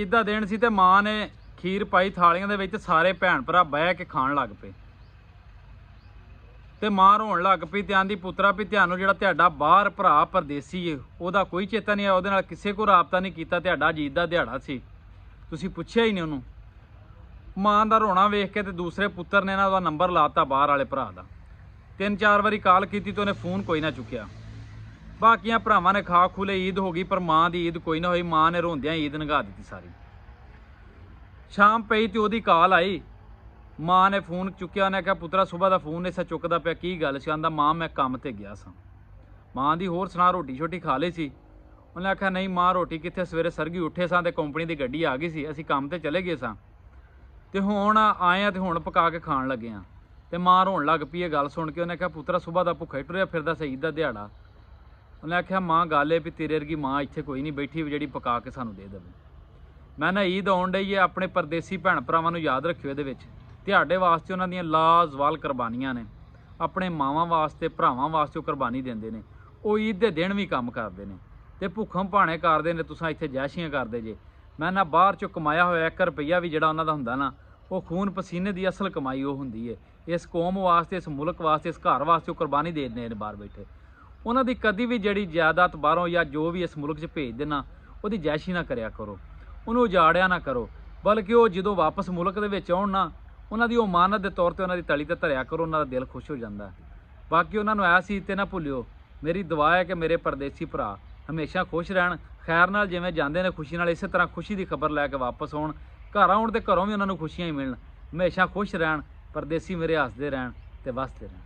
ईद दा दिन सी ते मां ने खीर पाई थालियां दे विच, सारे भैन भरा बह के खाण लग पे ते मां रोण लग पई ते आंदी पुत्रा भी तुहानूं जिहड़ा तुहाडा बाहर भरा परदेसी है ਉਹਦਾ ਕੋਈ ਚੇਤਾ नहीं है, ਉਹਦੇ ਨਾਲ ਕਿਸੇ को ਰਾਬਤਾ नहीं कीता, तुहाडा ईद दा दिहाड़ा सी तुसीं पुछिया ही नहीं ਉਹਨੂੰ। मां दा रोना वेख के ते दूसरे पुत्तर ने ना ਉਹਦਾ नंबर लाता बाहर वाले भरा दा। 3-4 वारी कॉल की तो उन्हें फोन कोई ना चुकिया। बाकिया भरावां ने खा खुले ईद हो गई, पर मां की ईद कोई ना हुई। मां ने रोंदियां ईद नगा दी सारी। शाम पई तो ओदी कॉल आई, मां ने फोन चुकिया। उन्हें कहा पुत्रा सुबह का फोन इस चुकदा पिया, की गल सी? आंदा मां मैं काम ते गया सा। मां दी होर सुना रोटी शोटी खा ली सी? उन्हें आख्या नहीं मां रोटी कित्थे, सवेरे सरगी उठे सां ते कंपनी की गड्डी आ गई सी, असीं काम ते चले गए सां ते हुण आए आ ते हुण पका के खाण लगे आ। ते मां रोण लग पई गल सुन के। उन्हें कहा पुत्रा सुबह का भुखा ही टुरिया फिरदा सी, ईद दा दिहाड़ा। उन्हें आख्या मां गल है भी तेरे वर्गी मां इत्थे कोई नहीं बैठी भी जिहड़ी पका के सानूं दे देवे। मैं ना ईद आउण डई है, अपने परदेसी भैन भरावां नूं याद रखियो। इहदे विच तुहाडे वास्ते उन्हां दीयां लाजवाल कुरबानियां ने, अपने मावां वास्ते भरावां वास्ते कुरबानी देंदे ने। वो ईद दे दिन भी काम करदे ने ते भुखम भाणे करदे ने, तुसां इत्थे जैशियां करदे जे। मैं ना बाहर चों कमाया होया 1 रुपया भी जिहड़ा उन्हां दा हुंदा ना, वो खून पसीने की असल कमाई वो हुंदी है। इस कौम वास्ते, इस मुल्क वास्ते, इस घर वास्ते कुरबानी दे देने बाहर बैठे। उन्हां दी कदी भी जिहड़ी जायदाद बाहरों या जो भी इस मुल्क 'च भेज देना, उहदी जैशी ना करया करो, उन्होंने उजाड़िया ना करो, बल्कि वो जो वापस मुल्क दे विच आउण ना, उन्हां दी मानत के तौर पर उन्हां दी तली ते धरिया करो, उन्हां दा दिल खुश हो जाता है। बाकी उन्होंने ऐसी ते ना भुल्लियो, मेरी दुआ है कि मेरे परदेसी भरा हमेशा खुश रहन, खैर नाल जिवें जांदे ने खुशी नाल, इस तरह खुशी की खबर लैके वापस आउण। घर आउण ते घरों भी उन्होंने खुशियां ही मिलन। हमेशा खुश रहन, परदेसी मेरे हसदे रहन ते वसदे रहन।